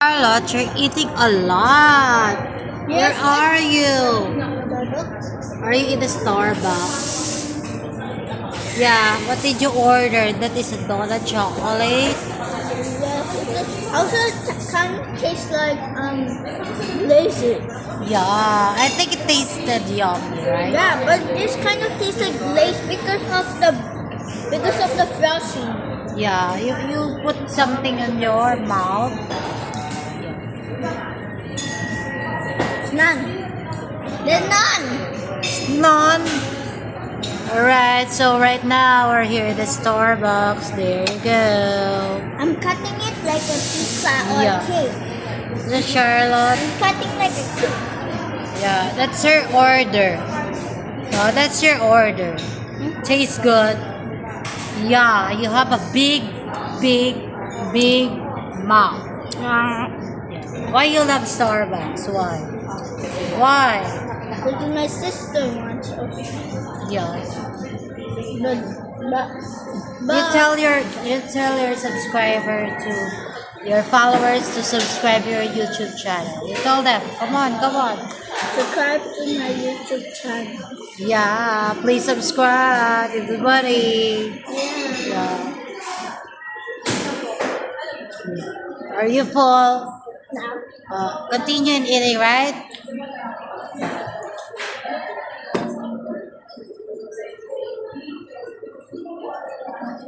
Charlotte, you're eating a lot. Where Yes, are you? Starbucks. Are you in the Starbucks? Yeah, what did you order? That is a donut chocolate. Yes, also it kind of tastes like lazy. Yeah, I think it tasted yummy, right? Yeah, but this kind of tastes like lace because of the frosting. Yeah, you put something in your mouth. It's none. There's none. None. Alright, so right now we're here at the Starbucks. There you go. I'm cutting it like a pizza or Yeah. a cake. The Charlotte. I'm cutting like a cake. Yeah, that's her order. Oh, that's your order. Tastes good. Yeah, you have a big, big, big mouth. Why you love Starbucks? Why? Why? Because my sister wants it. Yeah. But, but, You tell your subscriber to your followers to subscribe your YouTube channel. You tell them. Come on, come on. subscribe to my YouTube channel. Yeah, please subscribe, everybody. Yeah. Are you full? Now, Continue in eating, right?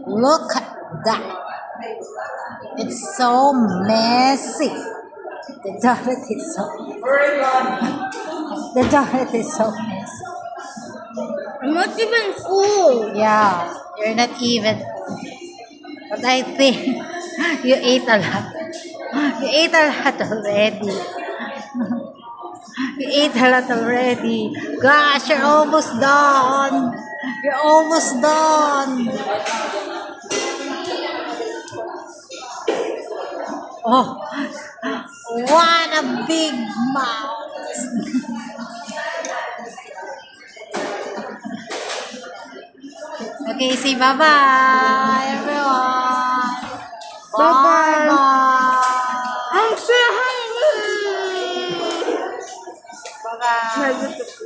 Look at that. It's so messy. The donut is so The donut is so messy. I'm not even full. Yeah, you're not even. But I think you ate a lot. You ate a lot already. You ate a lot already. Gosh, you're almost done. You're almost done. Oh, what a big mouth. Okay, say bye-bye, everyone. Bye-bye. Bye-bye. I'm so hungry. Bye-bye.